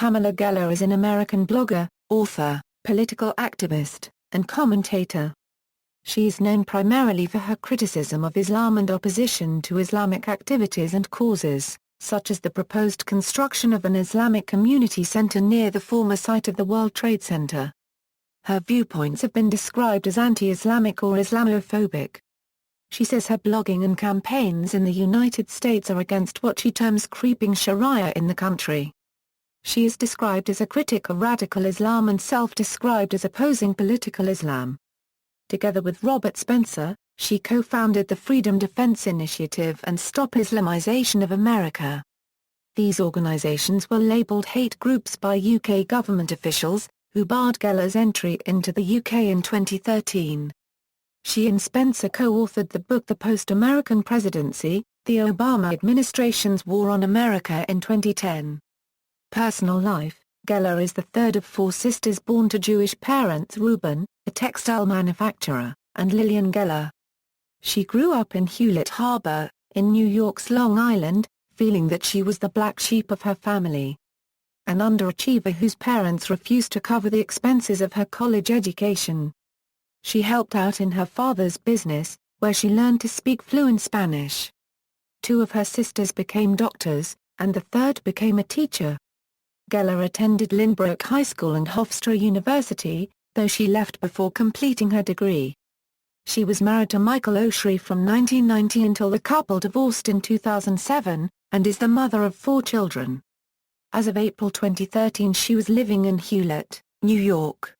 Pamela Geller is an American blogger, author, political activist, and commentator. She is known primarily for her criticism of Islam and opposition to Islamic activities and causes, such as the proposed construction of an Islamic community center near the former site of the World Trade Center. Her viewpoints have been described as anti-Islamic or Islamophobic. She says her blogging and campaigns in the United States are against what she terms creeping Sharia in the country. She is described as a critic of radical Islam and self-described as opposing political Islam. Together with Robert Spencer, she co-founded the Freedom Defense Initiative and Stop Islamization of America. These organizations were labeled hate groups by UK government officials, who barred Geller's entry into the UK in 2013. She and Spencer co-authored the book The Post-American Presidency, The Obama Administration's War on America in 2010. Personal life: Geller is the third of four sisters born to Jewish parents Reuben, a textile manufacturer, and Lillian Geller. She grew up in Hewlett Harbor, in New York's Long Island, feeling that she was the black sheep of her family. An underachiever whose parents refused to cover the expenses of her college education. She helped out in her father's business, where she learned to speak fluent Spanish. Two of her sisters became doctors, and the third became a teacher. Geller attended Lynbrook High School and Hofstra University, though she left before completing her degree. She was married to Michael Oshry from 1990 until the couple divorced in 2007, and is the mother of 4 children. As of April 2013 she was living in Hewlett, New York.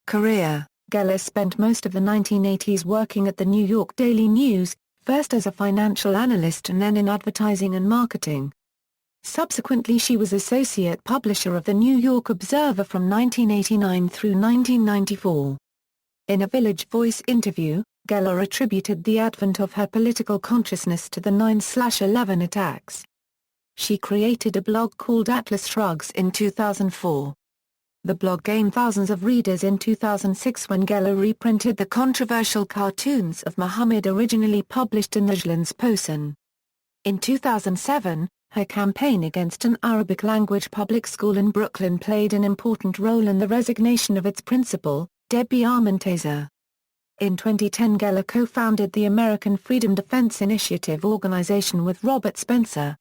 Career: Geller spent most of the 1980s working at the New York Daily News, first as a financial analyst and then in advertising and marketing. Subsequently she was associate publisher of the New York Observer from 1989 through 1994. In a Village Voice interview, Geller attributed the advent of her political consciousness to the 9/11 attacks. She created a blog called Atlas Shrugs in 2004. The blog gained thousands of readers in 2006 when Geller reprinted the controversial cartoons of Muhammad originally published in the Islamization. In 2007, her campaign against an Arabic-language public school in Brooklyn played an important role in the resignation of its principal, Debbie Armentazer. In 2010 Geller co-founded the American Freedom Defense Initiative organization with Robert Spencer.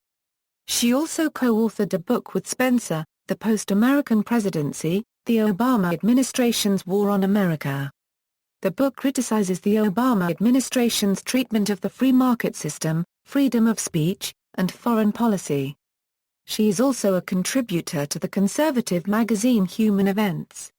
She also co-authored a book with Spencer, The Post-American Presidency, The Obama Administration's War on America. The book criticizes the Obama administration's treatment of the free market system, freedom of speech, and foreign policy. She is also a contributor to the conservative magazine Human Events.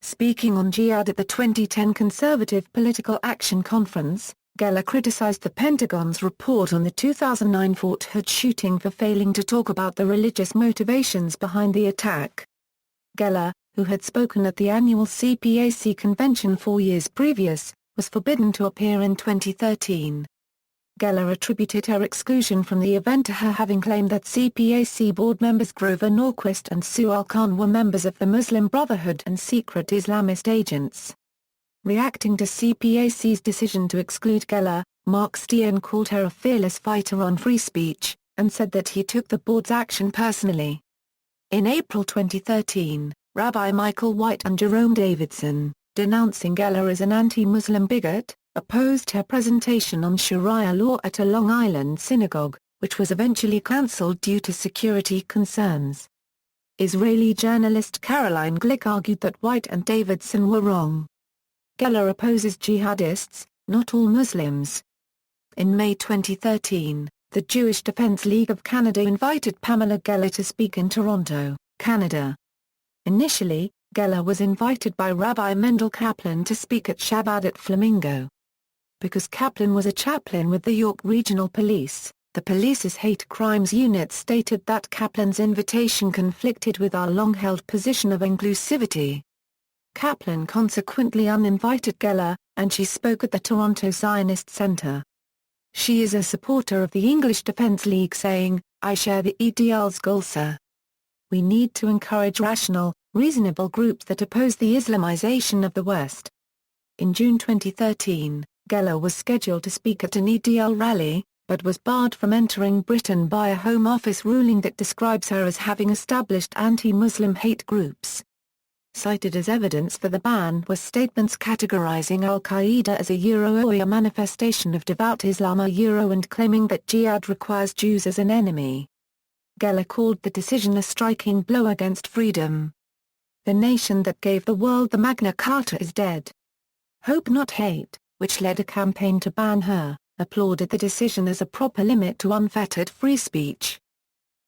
Speaking on jihad at the 2010 Conservative Political Action Conference, Geller criticized the Pentagon's report on the 2009 Fort Hood shooting for failing to talk about the religious motivations behind the attack. Geller, who had spoken at the annual CPAC convention 4 years previous, was forbidden to appear in 2013. Geller attributed her exclusion from the event to her having claimed that CPAC board members Grover Norquist and Sual Khan were members of the Muslim Brotherhood and secret Islamist agents. Reacting to CPAC's decision to exclude Geller, Mark Steyn called her a fearless fighter on free speech, and said that he took the board's action personally. In April 2013, Rabbi Michael White and Jerome Davidson, denouncing Geller as an anti-Muslim bigot, opposed her presentation on Sharia law at a Long Island synagogue, which was eventually cancelled due to security concerns. Israeli journalist Caroline Glick argued that White and Davidson were wrong. Geller opposes jihadists, not all Muslims. In May 2013, the Jewish Defense League of Canada invited Pamela Geller to speak in Toronto, Canada. Initially, Geller was invited by Rabbi Mendel Kaplan to speak at Shabbat at Flamingo. Because Kaplan was a chaplain with the York Regional Police, the police's hate crimes unit stated that Kaplan's invitation conflicted with our long-held position of inclusivity. Kaplan consequently uninvited Geller, and she spoke at the Toronto Zionist Center. She is a supporter of the English Defense League saying, "I share the ideals goal, sir. We need to encourage rational, reasonable groups that oppose the Islamization of the West." In June 2013, Geller was scheduled to speak at an EDL rally, but was barred from entering Britain by a Home Office ruling that describes her as having established anti-Muslim hate groups. Cited as evidence for the ban were statements categorizing al-Qaeda as a Euro-Oya manifestation of devout Islam and claiming that jihad requires Jews as an enemy. Geller called the decision a striking blow against freedom. The nation that gave the world the Magna Carta is dead. Hope Not Hate, which led a campaign to ban her, applauded the decision as a proper limit to unfettered free speech.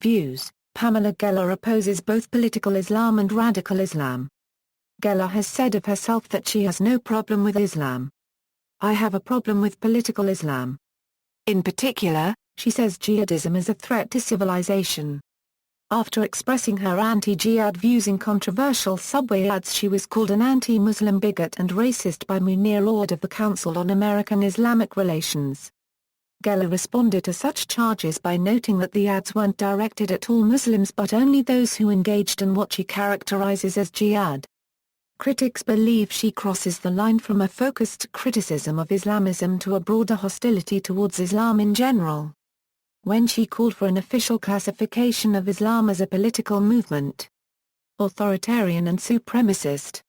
Views: Pamela Geller opposes both political Islam and radical Islam. Geller has said of herself that she has no problem with Islam. I have a problem with political Islam. In particular, she says jihadism is a threat to civilization. After expressing her anti-jihad views in controversial subway ads, she was called an anti-Muslim bigot and racist by Munir Ord of the Council on American Islamic Relations. Geller responded to such charges by noting that the ads weren't directed at all Muslims but only those who engaged in what she characterizes as jihad. Critics believe she crosses the line from a focused criticism of Islamism to a broader hostility towards Islam in general. When she called for an official classification of Islam as a political movement, authoritarian and supremacist,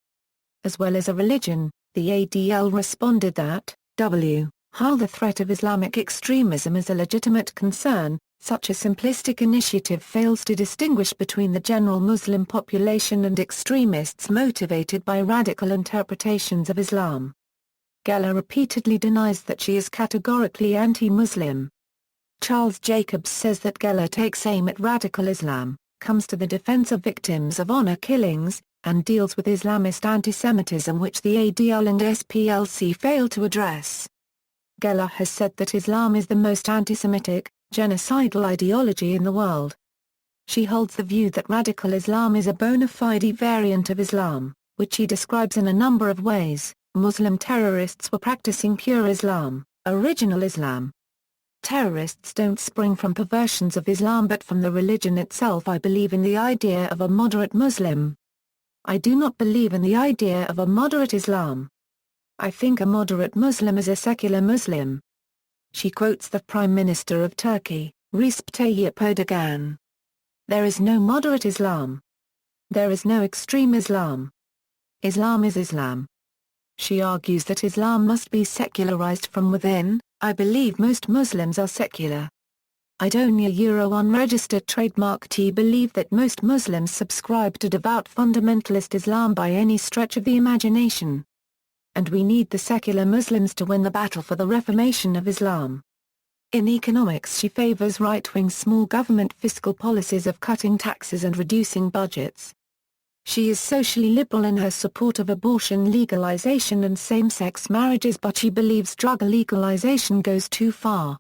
as well as a religion, the ADL responded that, while the threat of Islamic extremism is a legitimate concern, such a simplistic initiative fails to distinguish between the general Muslim population and extremists motivated by radical interpretations of Islam. Geller repeatedly denies that she is categorically anti-Muslim. Charles Jacobs says that Geller takes aim at radical Islam, comes to the defense of victims of honor killings, and deals with Islamist antisemitism which the ADL and SPLC fail to address. Geller has said that Islam is the most anti-Semitic, genocidal ideology in the world. She holds the view that radical Islam is a bona fide variant of Islam, which she describes in a number of ways. Muslim terrorists were practicing pure Islam, original Islam. Terrorists don't spring from perversions of Islam but from the religion itself. I believe in the idea of a moderate Muslim. I do not believe in the idea of a moderate Islam. I think a moderate Muslim is a secular Muslim. She quotes the Prime Minister of Turkey, Recep Tayyip Erdogan. There is no moderate Islam. There is no extreme Islam. Islam is Islam. She argues that Islam must be secularized from within. I believe most Muslims are secular. I don't unregistered trademark T believe that most Muslims subscribe to devout fundamentalist Islam by any stretch of the imagination. And we need the secular Muslims to win the battle for the reformation of Islam. In economics, she favors right-wing small government fiscal policies of cutting taxes and reducing budgets. She is socially liberal in her support of abortion legalization and same-sex marriages, but she believes drug legalization goes too far.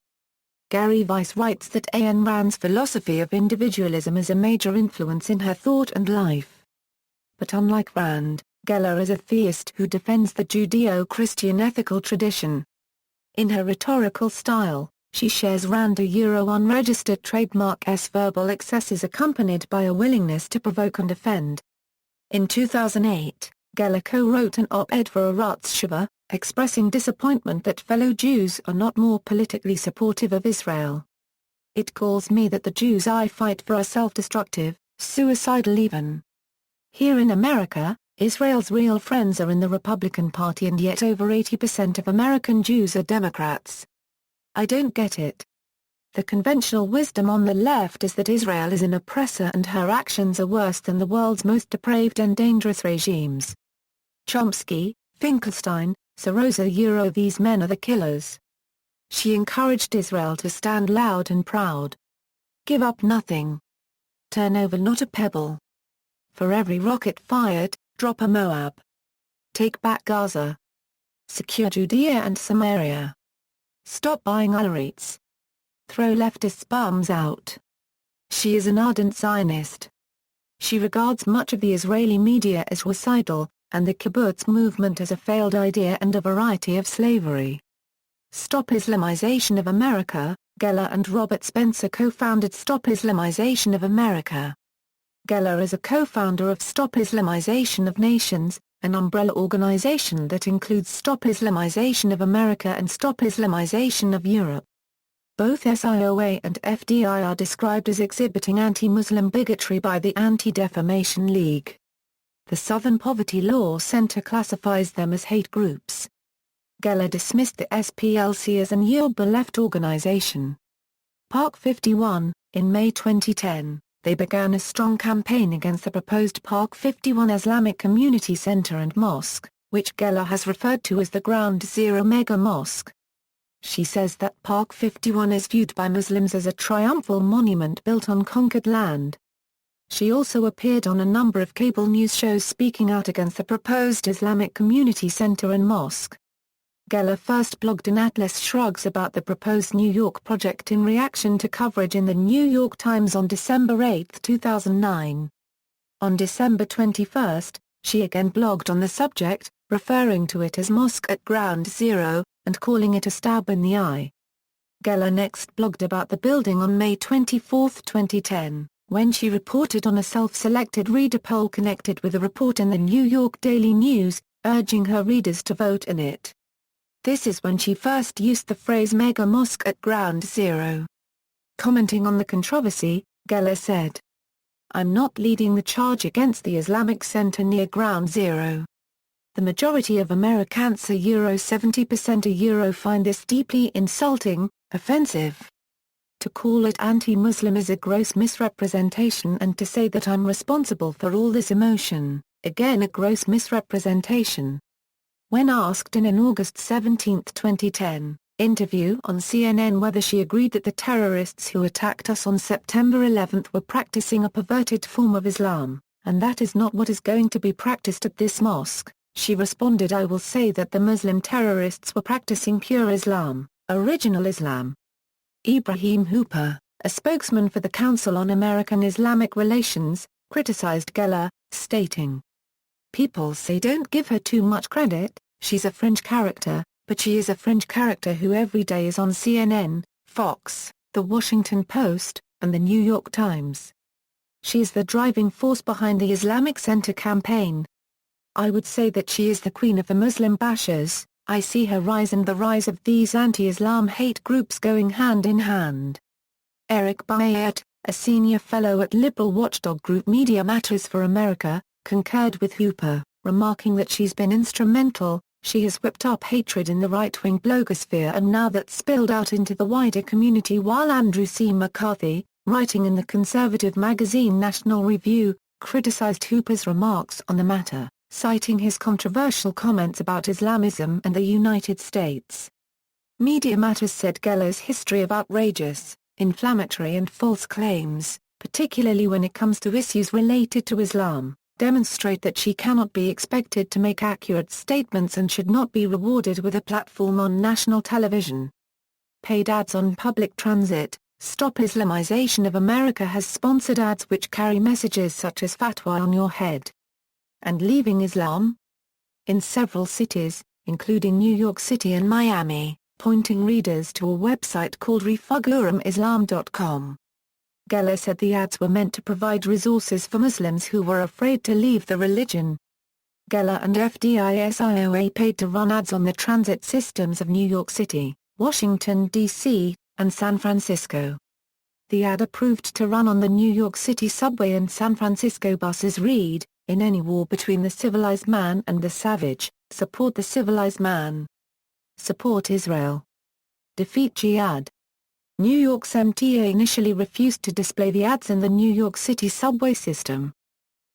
Gary Weiss writes that Ayn Rand's philosophy of individualism is a major influence in her thought and life. But unlike Rand, Geller is a theist who defends the Judeo-Christian ethical tradition. In her rhetorical style, she shares Rand unregistered trademark's verbal excesses accompanied by a willingness to provoke and offend. In 2008, Geller co-wrote an op-ed for Arutz Sheva, expressing disappointment that fellow Jews are not more politically supportive of Israel. It galls me that the Jews I fight for are self-destructive, suicidal even. Here in America, Israel's real friends are in the Republican Party and yet over 80% of American Jews are Democrats. I don't get it. The conventional wisdom on the left is that Israel is an oppressor and her actions are worse than the world's most depraved and dangerous regimes. Chomsky, Finkelstein, Soros these men are the killers. She encouraged Israel to stand loud and proud. Give up nothing. Turn over not a pebble. For every rocket fired, drop a Moab. Take back Gaza. Secure Judea and Samaria. Stop buying Alarites. Throw leftist bums out. She is an ardent Zionist. She regards much of the Israeli media as homicidal, and the kibbutz movement as a failed idea and a variety of slavery. Stop Islamization of America. Geller and Robert Spencer co-founded Stop Islamization of America. Geller is a co-founder of Stop Islamization of Nations, an umbrella organization that includes Stop Islamization of America and Stop Islamization of Europe. Both SIOA and FDI are described as exhibiting anti-Muslim bigotry by the Anti-Defamation League. The Southern Poverty Law Center classifies them as hate groups. Geller dismissed the SPLC as an Yoruba left organization. Park 51, in May 2010, they began a strong campaign against the proposed Park 51 Islamic Community Center and Mosque, which Geller has referred to as the Ground Zero Mega Mosque. She says that Park 51 is viewed by Muslims as a triumphal monument built on conquered land. She also appeared on a number of cable news shows speaking out against the proposed Islamic Community Center and Mosque. Geller first blogged in Atlas Shrugs about the proposed New York project in reaction to coverage in the New York Times on December 8, 2009. On December 21, she again blogged on the subject, referring to it as Mosque at Ground Zero, and calling it a stab in the eye. Geller next blogged about the building on May 24, 2010, when she reported on a self-selected reader poll connected with a report in the New York Daily News, urging her readers to vote in it. This is when she first used the phrase Mega Mosque at Ground Zero. Commenting on the controversy, Geller said, "I'm not leading the charge against the Islamic Center near Ground Zero. The majority of Americans, €70% find this deeply insulting, offensive. To call it anti-Muslim is a gross misrepresentation, and to say that I'm responsible for all this emotion, again a gross misrepresentation." When asked in an August 17, 2010, interview on CNN whether she agreed that the terrorists who attacked us on September 11 were practicing a perverted form of Islam, and that is not what is going to be practiced at this mosque, she responded, "I will say that the Muslim terrorists were practicing pure Islam, original Islam." Ibrahim Hooper, a spokesman for the Council on American-Islamic Relations, criticized Geller, stating, "People say don't give her too much credit, she's a fringe character, but she is a fringe character who every day is on CNN, Fox, The Washington Post, and The New York Times. She is the driving force behind the Islamic Center campaign. I would say that she is the queen of the Muslim bashers. I see her rise and the rise of these anti-Islam hate groups going hand in hand." Eric Bayat, a senior fellow at liberal watchdog group Media Matters for America, concurred with Hooper, remarking that she's been instrumental. "She has whipped up hatred in the right-wing blogosphere, and now that's spilled out into the wider community." While Andrew C. McCarthy, writing in the conservative magazine National Review, criticized Hooper's remarks on the matter, citing his controversial comments about Islamism and the United States. Media Matters said Geller's history of outrageous, inflammatory and false claims, particularly when it comes to issues related to Islam, demonstrate that she cannot be expected to make accurate statements and should not be rewarded with a platform on national television. Paid ads on public transit. Stop Islamization of America has sponsored ads which carry messages such as "Fatwa on your head" and "Leaving Islam?" in several cities, including New York City and Miami, pointing readers to a website called refugurumislam.com. Geller said the ads were meant to provide resources for Muslims who were afraid to leave the religion. Geller and FDI-SIOA paid to run ads on the transit systems of New York City, Washington, D.C., and San Francisco. The ad approved to run on the New York City subway and San Francisco buses read, "In any war between the civilized man and the savage, support the civilized man. Support Israel. Defeat jihad." New York's MTA initially refused to display the ads in the New York City subway system.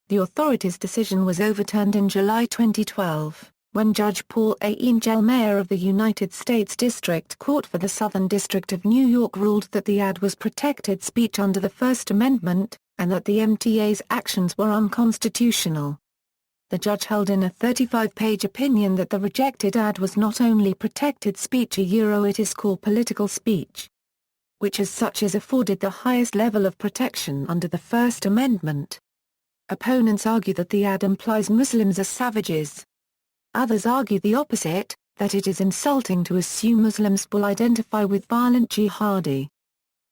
The authorities' decision was overturned in July 2012, when Judge Paul A. Engel, mayor of the United States District Court for the Southern District of New York, ruled that the ad was protected speech under the First Amendment, and that the MTA's actions were unconstitutional. The judge held in a 35-page opinion that the rejected ad was not only protected speech, it is called political speech, which as such is afforded the highest level of protection under the First Amendment. Opponents argue that the ad implies Muslims as savages. Others argue the opposite, that it is insulting to assume Muslims will identify with violent jihadi.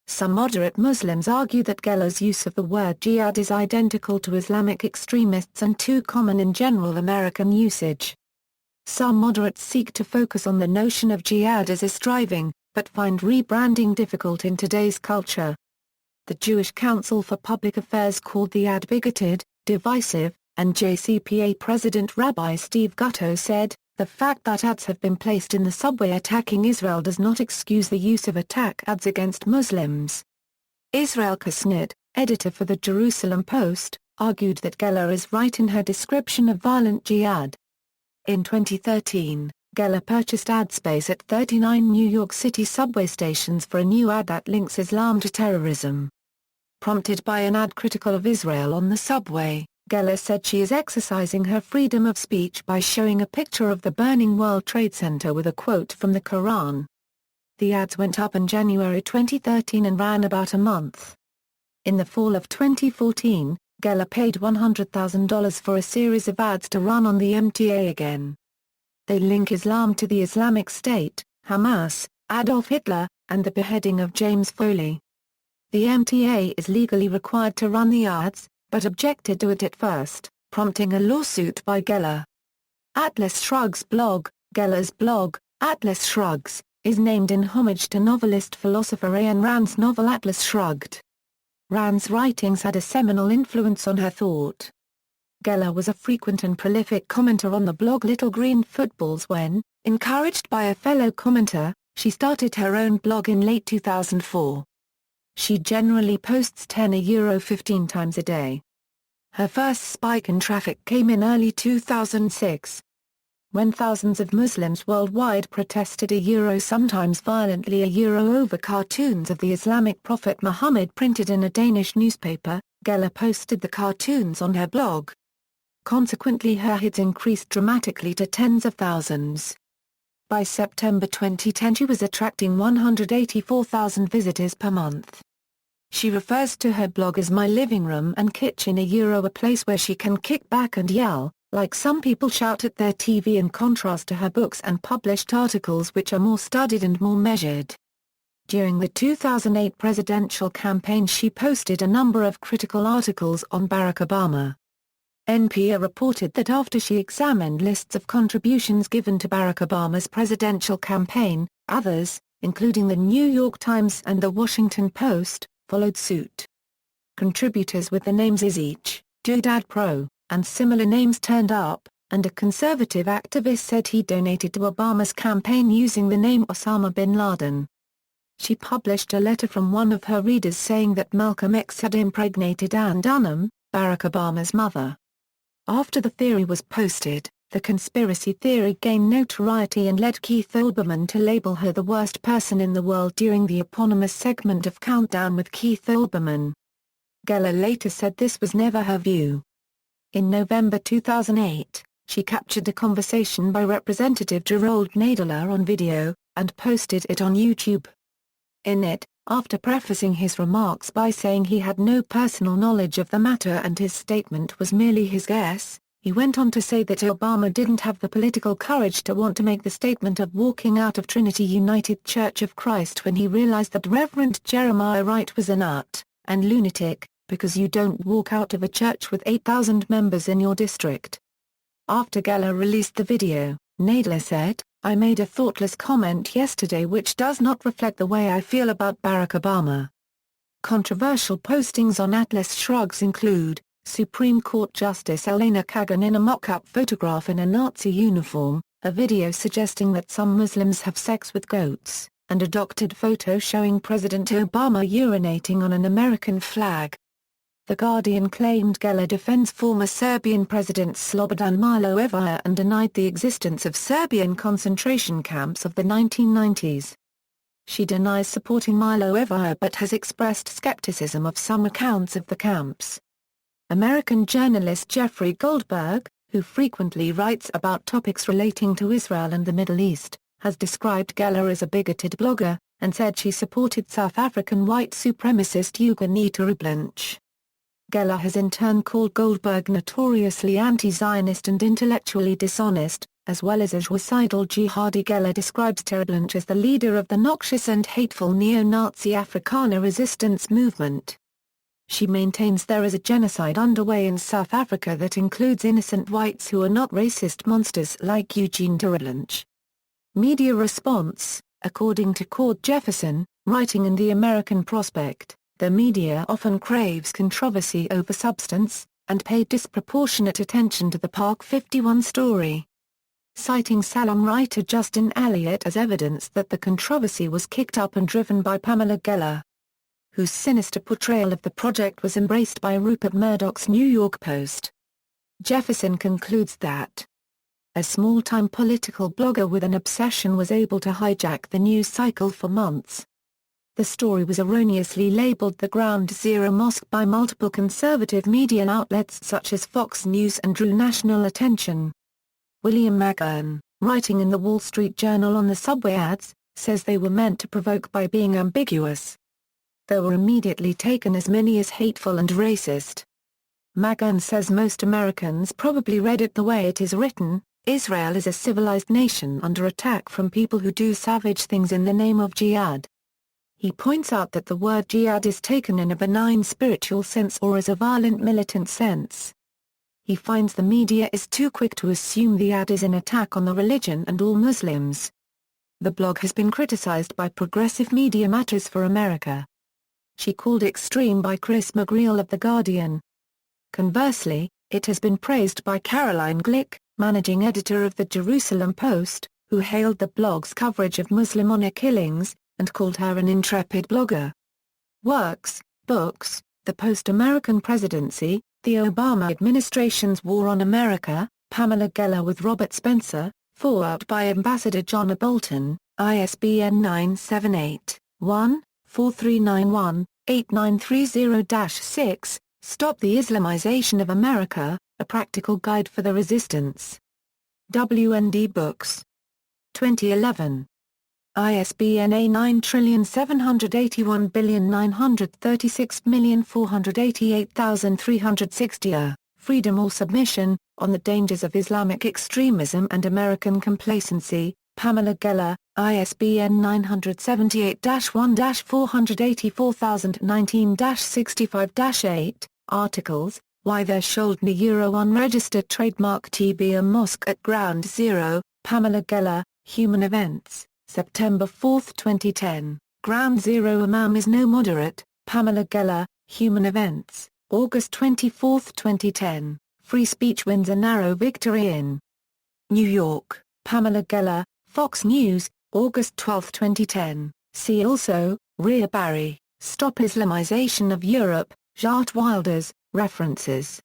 Some moderate Muslims argue that Geller's use of the word jihad is identical to Islamic extremists and too common in general American usage. Some moderates seek to focus on the notion of jihad as a striving, but find rebranding difficult in today's culture. The Jewish Council for Public Affairs called the ad bigoted, divisive, and JCPA President Rabbi Steve Gutto said, "The fact that ads have been placed in the subway attacking Israel does not excuse the use of attack ads against Muslims." Israel Kasnit, editor for the Jerusalem Post, argued that Geller is right in her description of violent jihad. In 2013, Geller purchased ad space at 39 New York City subway stations for a new ad that links Islam to terrorism. Prompted by an ad critical of Israel on the subway, Geller said she is exercising her freedom of speech by showing a picture of the burning World Trade Center with a quote from the Quran. The ads went up in January 2013 and ran about a month. In the fall of 2014, Geller paid $100,000 for a series of ads to run on the MTA again. They link Islam to the Islamic State, Hamas, Adolf Hitler, and the beheading of James Foley. The MTA is legally required to run the ads, but objected to it at first, prompting a lawsuit by Geller. Atlas Shrugg's blog, Geller's blog, Atlas Shrugs, is named in homage to novelist-philosopher Ayn Rand's novel Atlas Shrugged. Rand's writings had a seminal influence on her thought. Geller was a frequent and prolific commenter on the blog Little Green Footballs when, encouraged by a fellow commenter, she started her own blog in late 2004. She generally posts 10–15 times a day. Her first spike in traffic came in early 2006. When thousands of Muslims worldwide protested sometimes violently over cartoons of the Islamic prophet Muhammad printed in a Danish newspaper, Geller posted the cartoons on her blog. Consequently her hits increased dramatically to tens of thousands. By September 2010 she was attracting 184,000 visitors per month. She refers to her blog as my living room and kitchen, a place where she can kick back and yell, like some people shout at their TV, in contrast to her books and published articles which are more studied and more measured. During the 2008 presidential campaign she posted a number of critical articles on Barack Obama. NPR reported that after she examined lists of contributions given to Barack Obama's presidential campaign, others, including the New York Times and the Washington Post, followed suit. Contributors with the names Izich, Doodad Pro, and similar names turned up, and a conservative activist said he donated to Obama's campaign using the name Osama bin Laden. She published a letter from one of her readers saying that Malcolm X had impregnated Ann Dunham, Barack Obama's mother. After the theory was posted, the conspiracy theory gained notoriety and led Keith Olbermann to label her the worst person in the world during the eponymous segment of Countdown with Keith Olbermann. Geller later said this was never her view. In November 2008, she captured a conversation by Representative Gerald Nadler on video, and posted it on YouTube. In it, after prefacing his remarks by saying he had no personal knowledge of the matter and his statement was merely his guess, he went on to say that Obama didn't have the political courage to want to make the statement of walking out of Trinity United Church of Christ when he realized that Reverend Jeremiah Wright was a nut and lunatic, because you don't walk out of a church with 8,000 members in your district. After Geller released the video, Nadler said, "I made a thoughtless comment yesterday which does not reflect the way I feel about Barack Obama." Controversial postings on Atlas Shrugs include, Supreme Court Justice Elena Kagan in a mock-up photograph in a Nazi uniform, a video suggesting that some Muslims have sex with goats, and a doctored photo showing President Obama urinating on an American flag. The Guardian claimed Geller defends former Serbian President Slobodan Milosevic and denied the existence of Serbian concentration camps of the 1990s. She denies supporting Milosevic but has expressed skepticism of some accounts of the camps. American journalist Jeffrey Goldberg, who frequently writes about topics relating to Israel and the Middle East, has described Geller as a bigoted blogger, and said she supported South African white supremacist Hugo Neterublanche. Geller has in turn called Goldberg notoriously anti-Zionist and intellectually dishonest, as well as a suicidal jihadi. Geller describes Terublanche as the leader of the noxious and hateful neo-Nazi Afrikaner resistance movement. She maintains there is a genocide underway in South Africa that includes innocent whites who are not racist monsters like Eugene Terublanche. Media response: According to Cord Jefferson, writing in the American Prospect, the media often craves controversy over substance, and paid disproportionate attention to the Park 51 story. Citing Salon writer Justin Elliott as evidence that the controversy was kicked up and driven by Pamela Geller, whose sinister portrayal of the project was embraced by Rupert Murdoch's New York Post. Jefferson concludes that a small-time political blogger with an obsession was able to hijack the news cycle for months. The story was erroneously labeled the Ground Zero Mosque by multiple conservative media outlets such as Fox News and drew national attention. William McGahn, writing in the Wall Street Journal on the subway ads, says they were meant to provoke by being ambiguous. They were immediately taken as many as hateful and racist. McGahn says most Americans probably read it the way it is written: Israel is a civilized nation under attack from people who do savage things in the name of jihad. He points out that the word jihad is taken in a benign spiritual sense or as a violent militant sense. He finds the media is too quick to assume the ad is an attack on the religion and all Muslims. The blog has been criticized by Progressive Media Matters for America. She called extreme by Chris McGreal of The Guardian. Conversely, it has been praised by Caroline Glick, managing editor of the Jerusalem Post, who hailed the blog's coverage of Muslim honor killings, and called her an intrepid blogger. Works, books, The Post-American Presidency, The Obama Administration's War on America, Pamela Geller with Robert Spencer, foreword by Ambassador John A. Bolton, ISBN 978-1-4391-8930-6, Stop the Islamization of America, A Practical Guide for the Resistance. WND Books. 2011. ISBN A9781936488360. Freedom or Submission, On the Dangers of Islamic Extremism and American Complacency, Pamela Geller, ISBN 978-1-484019-65-8, Articles, Why There Should Be Unregistered Trademark to Be a Mosque at Ground Zero, Pamela Geller, Human Events, September 4, 2010, Ground Zero Imam is no moderate, Pamela Geller, Human Events, August 24, 2010, Free Speech Wins a Narrow Victory in New York, Pamela Geller, Fox News, August 12, 2010, see also, Rhea Barry, Stop Islamization of Europe, Geert Wilders, References.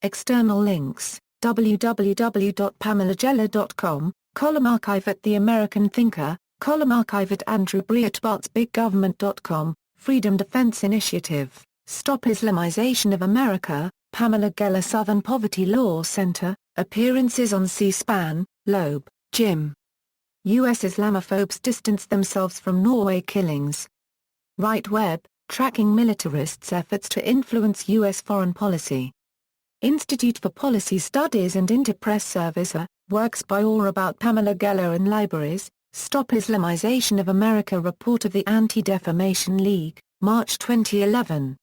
External links, www.pamelageller.com, column archive at The American Thinker, column archive at Andrew Breitbart's BigGovernment.com, Freedom Defense Initiative, Stop Islamization of America, Pamela Geller Southern Poverty Law Center, appearances on C-SPAN, Loeb, Jim. U.S. Islamophobes distance themselves from Norway killings. Right Web, tracking militarists' efforts to influence U.S. foreign policy. Institute for Policy Studies and Interpress Service, works by or about Pamela Geller in libraries, Stop Islamization of America report of the Anti-Defamation League, March 2011.